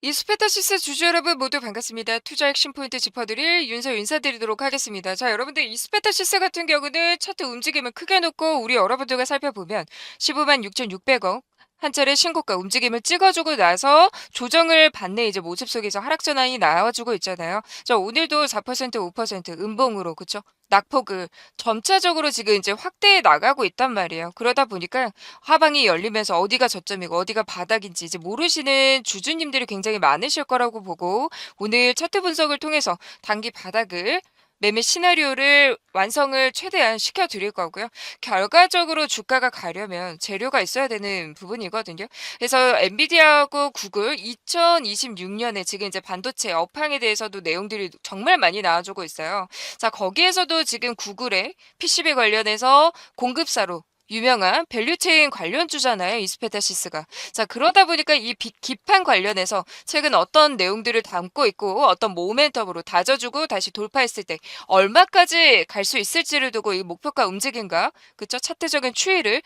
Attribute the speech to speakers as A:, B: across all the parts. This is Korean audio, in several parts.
A: 이스페타시스 주주 여러분 모두 반갑습니다. 투자 핵심 포인트 짚어드릴 윤서 인사드리도록 하겠습니다. 자, 여러분들 이스페타시스 같은 경우는 차트 움직임을 크게 놓고 우리 여러분들과 살펴보면 15만 6,600억 한 차례 신고가 움직임을 찍어주고 나서 조정을 받는 이제 모습 속에서 하락 전환이 나와주고 있잖아요. 자, 오늘도 4% 5% 음봉으로 그쵸? 낙폭을 점차적으로 지금 이제 확대해 나가고 있단 말이에요. 그러다 보니까 하방이 열리면서 어디가 저점이고 어디가 바닥인지 이제 모르시는 주주님들이 굉장히 많으실 거라고 보고 오늘 차트 분석을 통해서 단기 바닥을 매매 시나리오를 완성을 최대한 시켜드릴 거고요. 결과적으로 주가가 가려면 재료가 있어야 되는 부분이거든요. 그래서 엔비디아하고 구글 2026년에 지금 이제 반도체 업황에 대해서도 내용들이 정말 많이 나와주고 있어요. 자, 거기에서도 지금 구글의 PCB 관련해서 공급사로 유명한 밸류체인 관련주잖아요, 이스페타시스가. 자, 그러다 보니까 이 기판 관련해서 최근 어떤 내용들을 담고 있고 어떤 모멘텀으로 다져주고 다시 돌파했을 때 얼마까지 갈 수 있을지를 두고 이 목표가 움직임과 그쵸 차트적인 추이를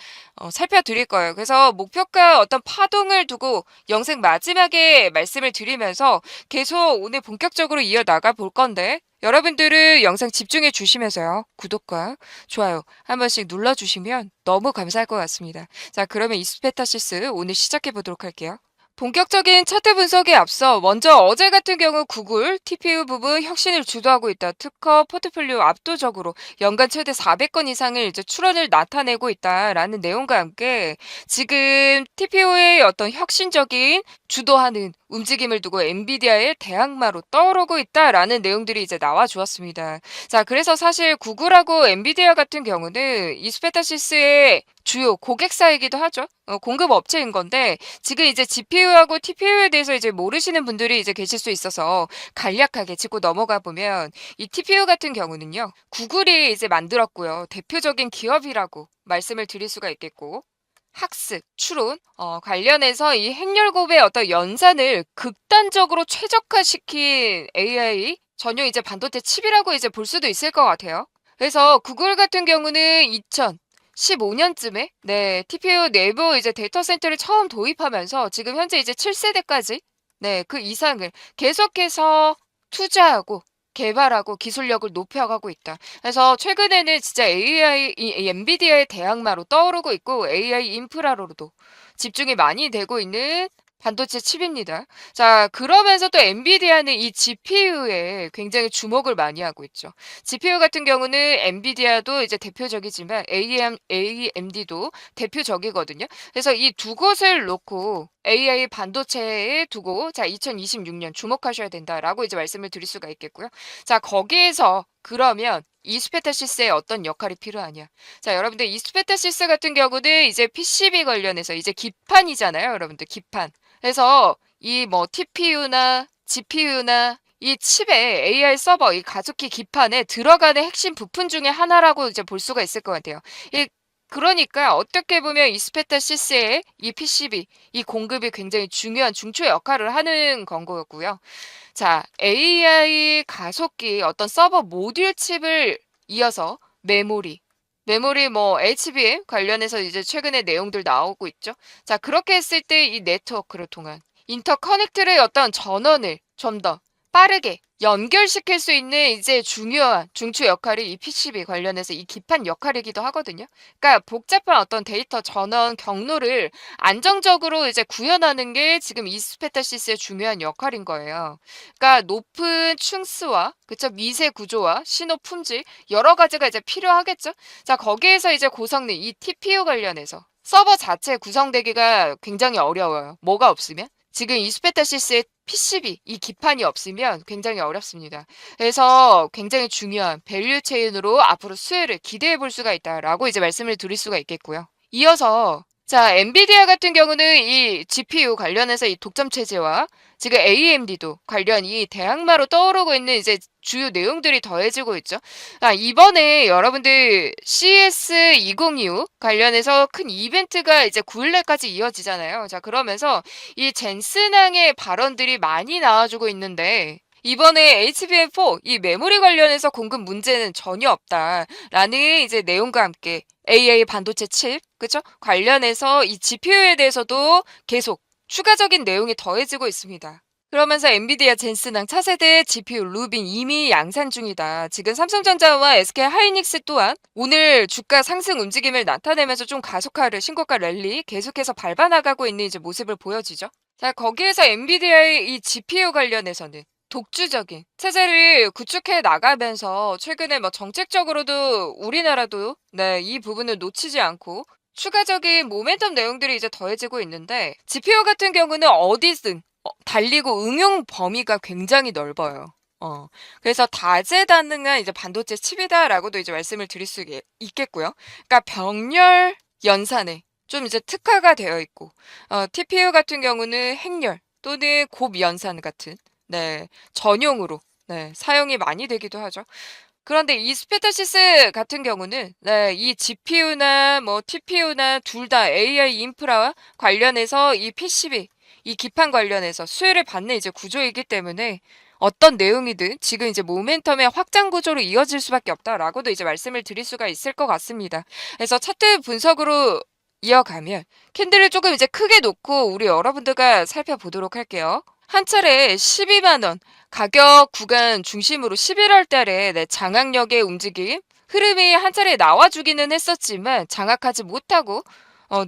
A: 살펴드릴 거예요. 그래서 목표가 어떤 파동을 두고 영상 마지막에 말씀을 드리면서 계속 오늘 본격적으로 이어나가 볼 건데 여러분들은 영상 집중해 주시면서요. 구독과 좋아요 한 번씩 눌러주시면 너무 감사할 것 같습니다. 자, 그러면 이스페타시스 오늘 시작해 보도록 할게요. 본격적인 차트 분석에 앞서 먼저 어제 같은 경우 구글 TPU 부분 혁신을 주도하고 있다. 특허 포트폴리오 압도적으로 연간 최대 400건 이상을 이제 출원을 나타내고 있다라는 내용과 함께 지금 TPU의 어떤 혁신적인 주도하는 움직임을 두고 엔비디아의 대항마로 떠오르고 있다라는 내용들이 이제 나와 주었습니다. 자, 그래서 사실 구글하고 엔비디아 같은 경우는 이스페타시스의 주요 고객사이기도 하죠. 공급 업체인 건데 지금 이제 GPU하고 TPU에 대해서 이제 모르시는 분들이 이제 계실 수 있어서 간략하게 짚고 넘어가 보면 이 TPU 같은 경우는요. 구글이 이제 만들었고요. 대표적인 기업이라고 말씀을 드릴 수가 있겠고 학습, 추론 관련해서 이 핵열곱의 어떤 연산을 극단적으로 최적화시킨 AI 전용 이제 반도체 칩이라고 이제 볼 수도 있을 것 같아요. 그래서 구글 같은 경우는 2015년쯤에 네, TPU 내부 이제 데이터 센터를 처음 도입하면서 지금 현재 이제 7세대까지 네, 그 이상을 계속해서 투자하고 개발하고 기술력을 높여가고 있다. 그래서 최근에는 진짜 AI, 이 엔비디아의 대항마로 떠오르고 있고 AI 인프라로도 집중이 많이 되고 있는 반도체 칩입니다. 자, 그러면서 또 엔비디아는 이 GPU에 굉장히 주목을 많이 하고 있죠. GPU 같은 경우는 엔비디아도 이제 대표적이지만 AMD도 대표적이거든요. 그래서 이 두 곳을 놓고 AI 반도체에 두고 자, 2026년 주목하셔야 된다라고 이제 말씀을 드릴 수가 있겠고요. 자, 거기에서 그러면 이스페타시스의 어떤 역할이 필요하냐? 자, 여러분들 이스페타시스 같은 경우는 이제 PCB 관련해서 이제 기판이잖아요, 여러분들 기판. 그래서 이 뭐 TPU나 GPU나 이 칩에 AI 서버, 이 가속기 기판에 들어가는 핵심 부품 중에 하나라고 이제 볼 수가 있을 것 같아요. 이 그러니까 어떻게 보면 이스페타시스의 이 PCB, 이 공급이 굉장히 중요한 중추 역할을 하는 건 거였고요. 자, AI 가속기 어떤 서버 모듈 칩을 이어서 메모리 뭐 HBM 관련해서 이제 최근에 내용들 나오고 있죠. 자, 그렇게 했을 때 이 네트워크를 통한 인터커넥트의 어떤 전원을 좀 더 빠르게 연결시킬 수 있는 이제 중요한 중추 역할이 이 PCB 관련해서 이 기판 역할이기도 하거든요. 그러니까 복잡한 어떤 데이터 전원 경로를 안정적으로 이제 구현하는 게 지금 이스페타시스의 중요한 역할인 거예요. 그러니까 높은 층수와 그쵸 미세 구조와 신호 품질 여러 가지가 이제 필요하겠죠. 자, 거기에서 이제 고성능 이 TPU 관련해서 서버 자체 구성되기가 굉장히 어려워요. 뭐가 없으면? 지금 이스페타시스의 PCB, 이 기판이 없으면 굉장히 어렵습니다. 그래서 굉장히 중요한 밸류 체인으로 앞으로 수혜를 기대해 볼 수가 있다라고 이제 말씀을 드릴 수가 있겠고요. 이어서 자, 엔비디아 같은 경우는 이 GPU 관련해서 이 독점 체제와 지금 AMD도 관련 이 대항마로 떠오르고 있는 이제 주요 내용들이 더해지고 있죠. 아, 이번에 여러분들 CS2025 관련해서 큰 이벤트가 이제 9일날까지 이어지잖아요. 자, 그러면서 이 젠슨항의 발언들이 많이 나와주고 있는데 이번에 HBM4 이 메모리 관련해서 공급 문제는 전혀 없다라는 이제 내용과 함께 AI 반도체 칩, 그쵸? 관련해서 이 GPU에 대해서도 계속 추가적인 내용이 더해지고 있습니다. 그러면서 엔비디아 젠슨왕 차세대 GPU 루빈 이미 양산 중이다. 지금 삼성전자와 SK 하이닉스 또한 오늘 주가 상승 움직임을 나타내면서 좀 가속화를 신고가 랠리 계속해서 밟아나가고 있는 이제 모습을 보여주죠. 자, 거기에서 엔비디아의 이 GPU 관련해서는 독주적인 체제를 구축해 나가면서 최근에 뭐 정책적으로도 우리나라도 이 부분을 놓치지 않고 추가적인 모멘텀 내용들이 이제 더해지고 있는데 GPU 같은 경우는 어디든 달리고 응용 범위가 굉장히 넓어요. 그래서 다재다능한 이제 반도체 칩이다라고도 이제 말씀을 드릴 수 있겠고요. 그러니까 병렬 연산에 좀 이제 특화가 되어 있고, TPU 같은 경우는 행렬 또는 곱 연산 같은, 전용으로, 사용이 많이 되기도 하죠. 그런데 이 스페타시스 같은 경우는 이 GPU나 뭐 TPU나 둘 다 AI 인프라와 관련해서 이 PCB, 이 기판 관련해서 수혜를 받는 이제 구조이기 때문에 어떤 내용이든 지금 이제 모멘텀의 확장 구조로 이어질 수밖에 없다라고도 이제 말씀을 드릴 수가 있을 것 같습니다. 그래서 차트 분석으로 이어가면 캔들을 조금 이제 크게 놓고 우리 여러분들과 살펴보도록 할게요. 한 차례 12만 원 가격 구간 중심으로 11월 달에 장악력의 움직임 흐름이 한 차례 나와주기는 했었지만 장악하지 못하고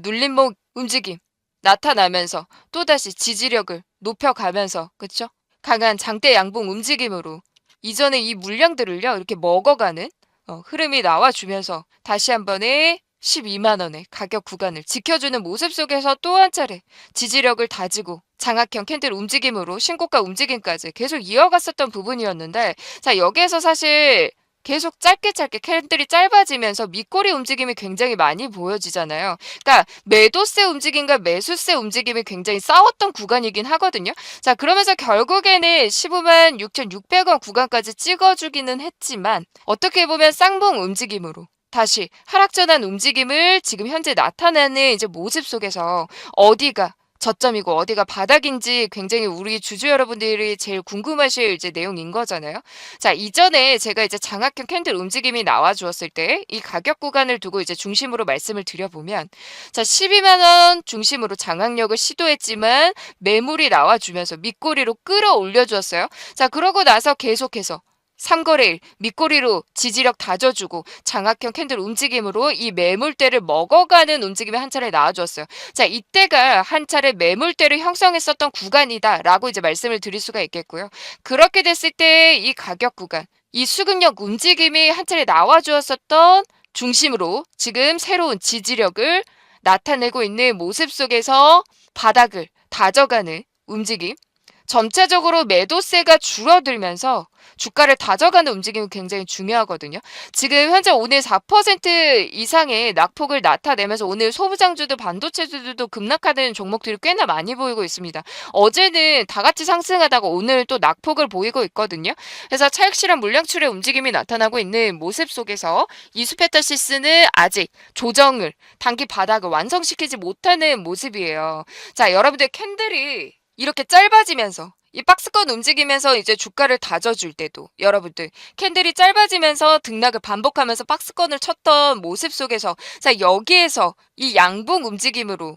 A: 눌림목 움직임 나타나면서 또다시 지지력을 높여가면서 그쵸? 강한 장대 양봉 움직임으로 이전에 이 물량들을요 이렇게 먹어가는 흐름이 나와주면서 다시 한 번에 12만 원의 가격 구간을 지켜주는 모습 속에서 또 한 차례 지지력을 다지고 장악형 캔들 움직임으로 신고가 움직임까지 계속 이어갔었던 부분이었는데 자 여기에서 사실 계속 짧게 캔들이 짧아지면서 밑꼬리 움직임이 굉장히 많이 보여지잖아요. 그러니까 매도세 움직임과 매수세 움직임이 굉장히 싸웠던 구간이긴 하거든요. 자 그러면서 결국에는 15만 6,600원 구간까지 찍어주기는 했지만 어떻게 보면 쌍봉 움직임으로 다시 하락전환 움직임을 지금 현재 나타내는 이제 모습 속에서 어디가 저점이고 어디가 바닥인지 굉장히 우리 주주 여러분들이 제일 궁금하실 이제 내용인 거잖아요. 자, 이전에 제가 이제 장악형 캔들 움직임이 나와 주었을 때 이 가격 구간을 두고 이제 중심으로 말씀을 드려보면 자, 12만 원 중심으로 장악력을 시도했지만 매물이 나와 주면서 밑꼬리로 끌어올려 주었어요. 자, 그러고 나서 계속해서 3거래일 밑꼬리로 지지력 다져주고 장악형 캔들 움직임으로 이 매물대를 먹어가는 움직임이 한 차례 나와주었어요. 자, 이때가 한 차례 매물대를 형성했었던 구간이다라고 이제 말씀을 드릴 수가 있겠고요. 그렇게 됐을 때 이 가격 구간, 이 수급력 움직임이 한 차례 나와주었었던 중심으로 지금 새로운 지지력을 나타내고 있는 모습 속에서 바닥을 다져가는 움직임, 점차적으로 매도세가 줄어들면서 주가를 다져가는 움직임이 굉장히 중요하거든요. 지금 현재 오늘 4% 이상의 낙폭을 나타내면서 오늘 소부장주도 반도체주도 급락하는 종목들이 꽤나 많이 보이고 있습니다. 어제는 다 같이 상승하다가 오늘 또 낙폭을 보이고 있거든요. 그래서 차익실현 물량출의 움직임이 나타나고 있는 모습 속에서 이수페타시스는 아직 조정을 단기 바닥을 완성시키지 못하는 모습이에요. 자, 여러분들 캔들이 이렇게 짧아지면서 이 박스권 움직이면서 이제 주가를 다져줄 때도 여러분들 캔들이 짧아지면서 등락을 반복하면서 박스권을 쳤던 모습 속에서 자 여기에서 이 양봉 움직임으로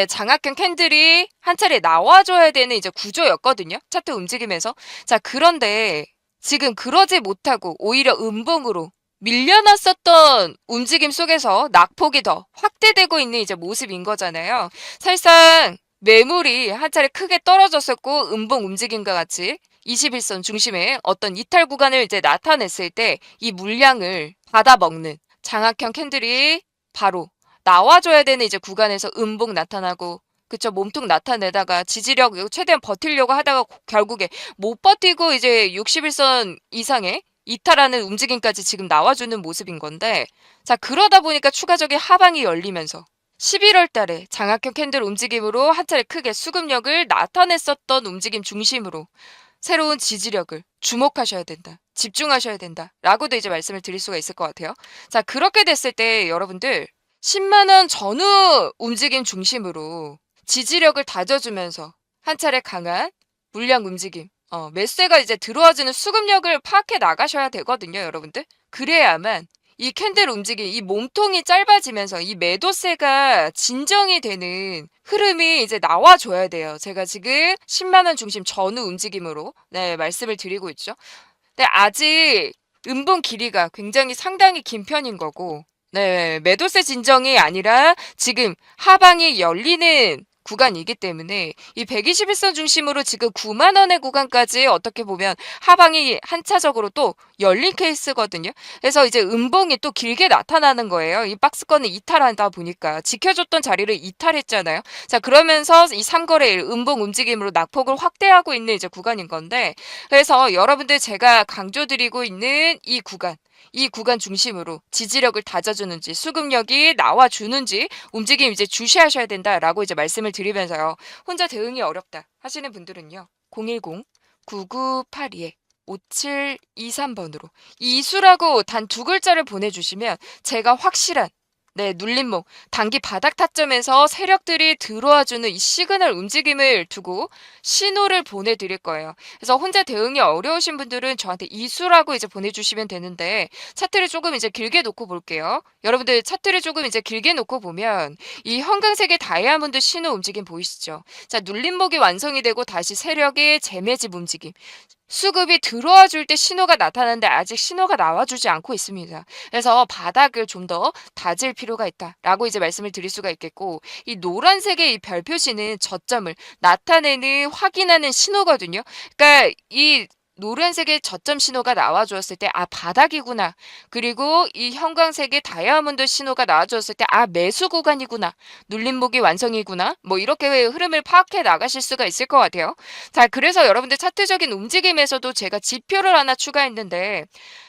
A: 장악형 캔들이 한 차례 나와줘야 되는 이제 구조였거든요. 차트 움직이면서 자 그런데 지금 그러지 못하고 오히려 음봉으로 밀려났었던 움직임 속에서 낙폭이 더 확대되고 있는 이제 모습인 거잖아요. 사실상 매물이 한 차례 크게 떨어졌었고 음봉 움직임과 같이 21선 중심에 어떤 이탈 구간을 이제 나타냈을 때 이 물량을 받아먹는 장악형 캔들이 바로 나와줘야 되는 이제 구간에서 음봉 나타나고 그쵸 몸통 나타내다가 지지력 최대한 버티려고 하다가 결국에 못 버티고 이제 61선 이상의 이탈하는 움직임까지 지금 나와주는 모습인 건데 자 그러다 보니까 추가적인 하방이 열리면서 11월 달에 장악형 캔들 움직임으로 한 차례 크게 수급력을 나타냈었던 움직임 중심으로 새로운 지지력을 주목하셔야 된다. 집중하셔야 된다. 라고도 이제 말씀을 드릴 수가 있을 것 같아요. 자, 그렇게 됐을 때 여러분들 10만 원 전후 움직임 중심으로 지지력을 다져주면서 한 차례 강한 물량 움직임, 매수세가 이제 들어와주는 수급력을 파악해 나가셔야 되거든요, 여러분들. 그래야만 이 캔들 움직임, 이 몸통이 짧아지면서 이 매도세가 진정이 되는 흐름이 이제 나와줘야 돼요. 제가 지금 10만 원 중심 전후 움직임으로 네, 말씀을 드리고 있죠. 근데 아직 음봉 길이가 굉장히 상당히 긴 편인 거고, 네, 매도세 진정이 아니라 지금 하방이 열리는 구간이기 때문에 이 121선 중심으로 지금 9만 원의 구간까지 어떻게 보면 하방이 한차적으로 또 열린 케이스거든요. 그래서 이제 음봉이 또 길게 나타나는 거예요. 이 박스권을 이탈하다 보니까 지켜줬던 자리를 이탈했잖아요. 자, 그러면서 이 3거래일 음봉 움직임으로 낙폭을 확대하고 있는 이제 구간인 건데, 그래서 여러분들 제가 강조드리고 있는 이 구간 중심으로 지지력을 다져주는지 수급력이 나와주는지 움직임 이제 주시하셔야 된다라고 이제 말씀을 드리면서요. 혼자 대응이 어렵다 하시는 분들은요. 010-9982에 5723번으로 이수라고 단 두 글자를 보내주시면 제가 확실한 네, 눌림목, 단기 바닥 타점에서 세력들이 들어와주는 이 시그널 움직임을 두고 신호를 보내드릴 거예요. 그래서 혼자 대응이 어려우신 분들은 저한테 이수라고 이제 보내주시면 되는데, 차트를 조금 이제 길게 놓고 볼게요. 여러분들 차트를 조금 이제 길게 놓고 보면 이 형광색의 다이아몬드 신호 움직임 보이시죠? 자, 눌림목이 완성이 되고 다시 세력의 재매집 움직임. 수급이 들어와 줄 때 신호가 나타나는데 아직 신호가 나와주지 않고 있습니다. 그래서 바닥을 좀 더 다질 필요가 있다라고 이제 말씀을 드릴 수가 있겠고, 이 노란색의 이 별 표시는 저점을 나타내는 확인하는 신호거든요. 그러니까 이 노란색의 저점 신호가 나와주었을 때, 아, 바닥이구나. 그리고 이 형광색의 다이아몬드 신호가 나와주었을 때, 아, 매수 구간이구나. 눌림목이 완성이구나. 뭐 이렇게 흐름을 파악해 나가실 수가 있을 것 같아요. 자, 그래서 여러분들 차트적인 움직임에서도 제가 지표를 하나 추가했는데,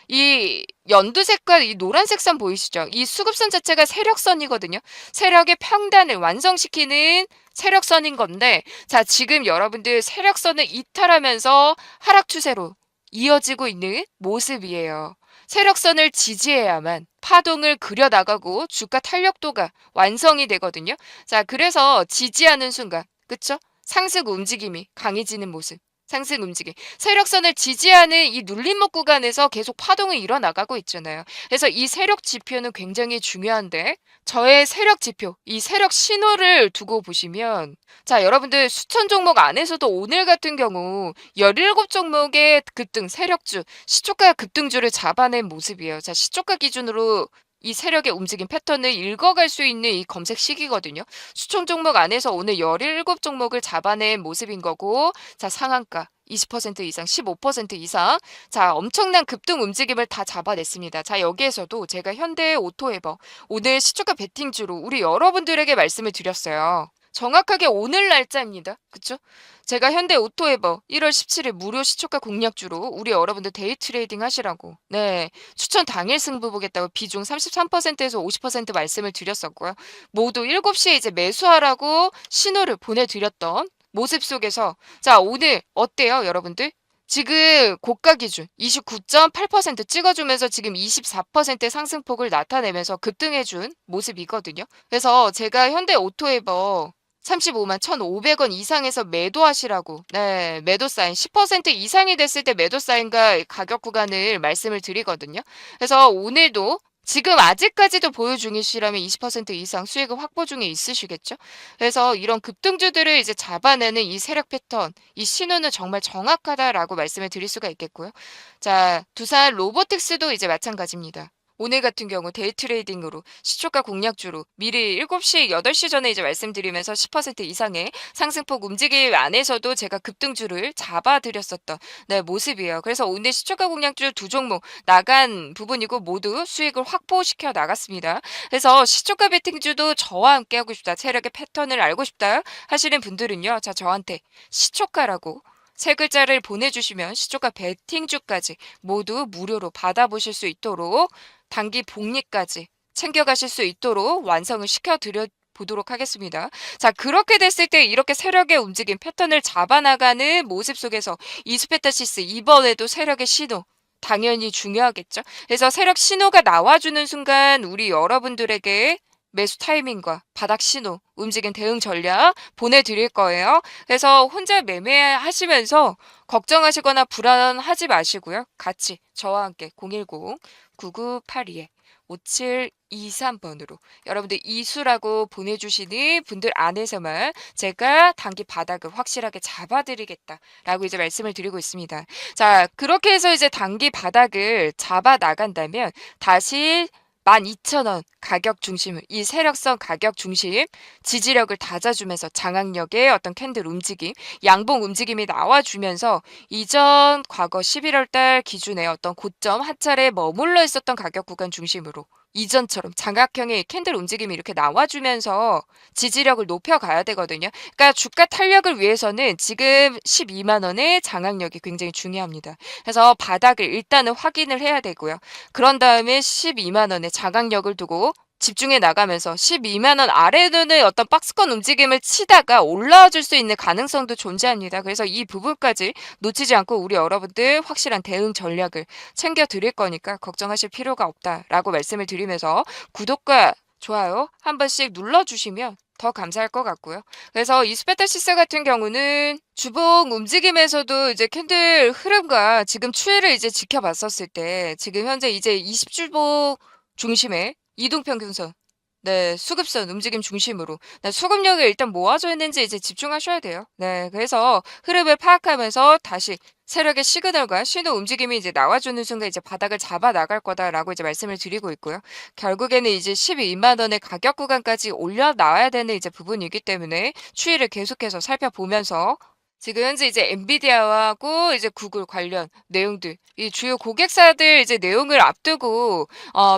A: 이 연두색과 이 노란색 선 보이시죠? 이 수급선 자체가 세력선이거든요. 세력의 평단을 완성시키는 세력선인 건데, 자, 지금 여러분들 세력선을 이탈하면서 하락 추세로 이어지고 있는 모습이에요. 세력선을 지지해야만 파동을 그려나가고 주가 탄력도가 완성이 되거든요. 자, 그래서 지지하는 순간, 그쵸? 상승 움직임이 강해지는 모습. 상승 움직임. 세력선을 지지하는 이 눌림목 구간에서 계속 파동이 일어나가고 있잖아요. 그래서 이 세력 지표는 굉장히 중요한데, 저의 세력 지표, 이 세력 신호를 두고 보시면, 자, 여러분들 수천 종목 안에서도 오늘 같은 경우 17종목의 급등 세력주, 시초가 급등주를 잡아낸 모습이에요. 자, 시초가 기준으로 이 세력의 움직임 패턴을 읽어갈 수 있는 이 검색 시기거든요. 수천 종목 안에서 오늘 17종목을 잡아낸 모습인 거고, 자, 상한가 20% 이상, 15% 이상. 자, 엄청난 급등 움직임을 다 잡아냈습니다. 자, 여기에서도 제가 현대 오토에버 오늘 시초가 베팅주로 우리 여러분들에게 말씀을 드렸어요. 정확하게 오늘 날짜입니다. 그쵸? 제가 현대 오토에버 1월 17일 무료 시초가 공략주로 우리 여러분들 데이 트레이딩 하시라고. 네. 추천 당일 승부 보겠다고 비중 33%에서 50% 말씀을 드렸었고요. 모두 7시에 이제 매수하라고 신호를 보내드렸던 모습 속에서, 자, 오늘 어때요, 여러분들? 지금 고가 기준 29.8% 찍어주면서 지금 24% 상승폭을 나타내면서 급등해준 모습이거든요. 그래서 제가 현대 오토에버 35만 1,500원 이상에서 매도하시라고, 네, 매도 사인 10% 이상이 됐을 때 매도 사인과 가격 구간을 말씀을 드리거든요. 그래서 오늘도 지금 아직까지도 보유 중이시라면 20% 이상 수익을 확보 중에 있으시겠죠? 그래서 이런 급등주들을 이제 잡아내는 이 세력 패턴, 이 신호는 정말 정확하다라고 말씀을 드릴 수가 있겠고요. 자, 두산 로보틱스도 이제 마찬가지입니다. 오늘 같은 경우 데이 트레이딩으로 시초가 공략주로 미리 7시, 8시 전에 이제 말씀드리면서 10% 이상의 상승폭 움직임 안에서도 제가 급등주를 잡아드렸었던 네, 모습이에요. 그래서 오늘 시초가 공략주 두 종목 나간 부분이고 모두 수익을 확보시켜 나갔습니다. 그래서 시초가 베팅주도 저와 함께 하고 싶다, 세력의 패턴을 알고 싶다 하시는 분들은요. 자, 저한테 시초가라고 세 글자를 보내주시면 시초가 베팅주까지 모두 무료로 받아보실 수 있도록 단기 복리까지 챙겨가실 수 있도록 완성을 시켜드려 보도록 하겠습니다. 자, 그렇게 됐을 때 이렇게 세력의 움직임 패턴을 잡아나가는 모습 속에서 이수페타시스 이번에도 세력의 신호 당연히 중요하겠죠. 그래서 세력 신호가 나와주는 순간 우리 여러분들에게 매수 타이밍과 바닥 신호, 움직임 대응 전략 보내드릴 거예요. 그래서 혼자 매매하시면서 걱정하시거나 불안하지 마시고요. 같이 저와 함께 010-9982에 5723번으로 여러분들 이수라고 보내주시는 분들 안에서만 제가 단기 바닥을 확실하게 잡아드리겠다라고 이제 말씀을 드리고 있습니다. 자, 그렇게 해서 이제 단기 바닥을 잡아 나간다면 다시 12,000원 가격 중심, 이 세력성 가격 중심 지지력을 다져주면서 장악력의 어떤 캔들 움직임, 양봉 움직임이 나와주면서 이전 과거 11월 달 기준의 어떤 고점 한 차례 머물러 있었던 가격 구간 중심으로 이전처럼 장악형의 캔들 움직임이 이렇게 나와주면서 지지력을 높여가야 되거든요. 그러니까 주가 탄력을 위해서는 지금 12만 원의 장악력이 굉장히 중요합니다. 그래서 바닥을 일단은 확인을 해야 되고요. 그런 다음에 12만 원의 장악력을 두고 집중해 나가면서 12만 원 아래로는 어떤 박스권 움직임을 치다가 올라와 줄 수 있는 가능성도 존재합니다. 그래서 이 부분까지 놓치지 않고 우리 여러분들 확실한 대응 전략을 챙겨 드릴 거니까 걱정하실 필요가 없다라고 말씀을 드리면서 구독과 좋아요 한 번씩 눌러주시면 더 감사할 것 같고요. 그래서 이스페타시스 같은 경우는 주봉 움직임에서도 이제 캔들 흐름과 지금 추이를 이제 지켜봤었을 때 지금 현재 이제 20주봉 중심의 이동평균선, 네, 수급선 움직임 중심으로 네, 수급력을 일단 모아져 있는지 이제 집중하셔야 돼요. 네, 그래서 흐름을 파악하면서 다시 세력의 시그널과 신호 움직임이 이제 나와주는 순간 이제 바닥을 잡아 나갈 거다라고 이제 말씀을 드리고 있고요. 결국에는 이제 12만 원의 가격 구간까지 올려 나와야 되는 이제 부분이기 때문에 추이를 계속해서 살펴보면서 지금 현재 이제 엔비디아하고 이제 구글 관련 내용들, 이 주요 고객사들 이제 내용을 앞두고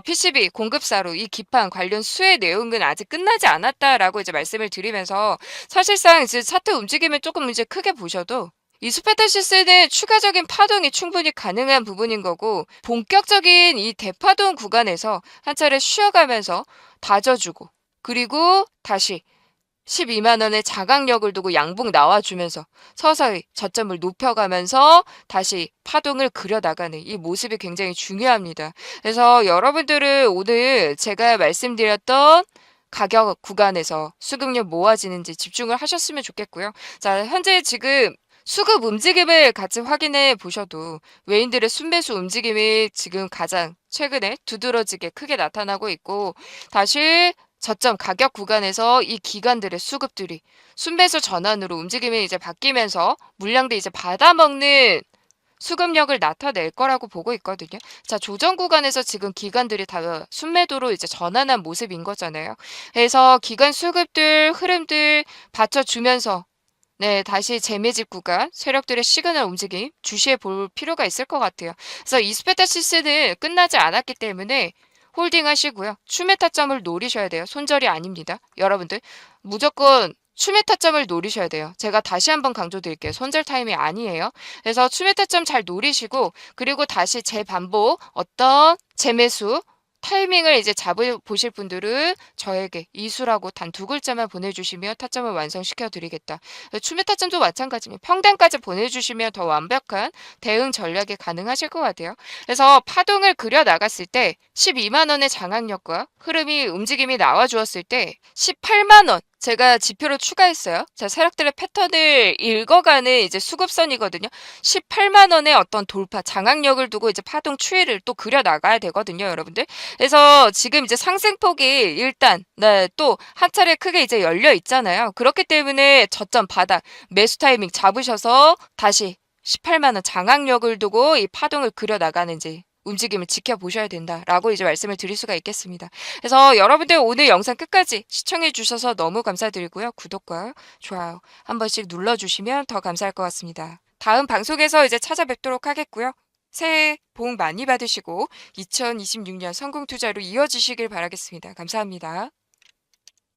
A: PCB 공급사로 이 기판 관련 수혜 내용은 아직 끝나지 않았다라고 이제 말씀을 드리면서 사실상 이제 차트 움직임을 조금 이제 크게 보셔도 이 스페타시스는 추가적인 파동이 충분히 가능한 부분인 거고 본격적인 이 대파동 구간에서 한 차례 쉬어가면서 다져주고 그리고 다시 12만 원의 자강력을 두고 양봉 나와주면서 서서히 저점을 높여가면서 다시 파동을 그려나가는 이 모습이 굉장히 중요합니다. 그래서 여러분들은 오늘 제가 말씀드렸던 가격 구간에서 수급력 모아지는지 집중을 하셨으면 좋겠고요. 자, 현재 지금 수급 움직임을 같이 확인해 보셔도 외인들의 순매수 움직임이 지금 가장 최근에 두드러지게 크게 나타나고 있고 다시 저점 가격 구간에서 이 기관들의 수급들이 순매수 전환으로 움직임이 이제 바뀌면서 물량도 이제 받아먹는 수급력을 나타낼 거라고 보고 있거든요. 자, 조정 구간에서 지금 기관들이 다 순매도로 이제 전환한 모습인 거잖아요. 그래서 기관 수급들 흐름들 받쳐주면서 네, 다시 재매집 구간, 세력들의 시그널 움직임 주시해 볼 필요가 있을 것 같아요. 그래서 이스페타시스는 끝나지 않았기 때문에 홀딩 하시고요. 추매 타점을 노리셔야 돼요. 손절이 아닙니다. 여러분들 무조건 추매 타점을 노리셔야 돼요. 제가 다시 한번 강조드릴게요. 손절 타임이 아니에요. 그래서 추매 타점 잘 노리시고 그리고 다시 재반복 어떤 재매수 타이밍을 이제 잡으보실 분들은 저에게 이수라고 단 2글자만 보내주시면 타점을 완성시켜 드리겠다. 추매 타점도 마찬가지입니다. 평단까지 보내주시면 더 완벽한 대응 전략이 가능하실 것 같아요. 그래서 파동을 그려 나갔을 때 12만 원의 장악력과 흐름이 움직임이 나와 주었을 때 18만 원 제가 지표로 추가했어요. 자, 세력들의 패턴을 읽어가는 이제 수급선이거든요. 18만 원의 어떤 돌파, 장악력을 두고 이제 파동 추이를 또 그려 나가야 되거든요, 여러분들. 그래서 지금 이제 상승폭이 일단 네, 또 한 차례 크게 이제 열려 있잖아요. 그렇기 때문에 저점 바닥 매수 타이밍 잡으셔서 다시 18만 원 장악력을 두고 이 파동을 그려 나가는지 움직임을 지켜보셔야 된다라고 이제 말씀을 드릴 수가 있겠습니다. 그래서 여러분들 오늘 영상 끝까지 시청해 주셔서 너무 감사드리고요. 구독과 좋아요 한 번씩 눌러주시면 더 감사할 것 같습니다. 다음 방송에서 이제 찾아뵙도록 하겠고요. 새해 복 많이 받으시고 2026년 성공 투자로 이어지시길 바라겠습니다. 감사합니다.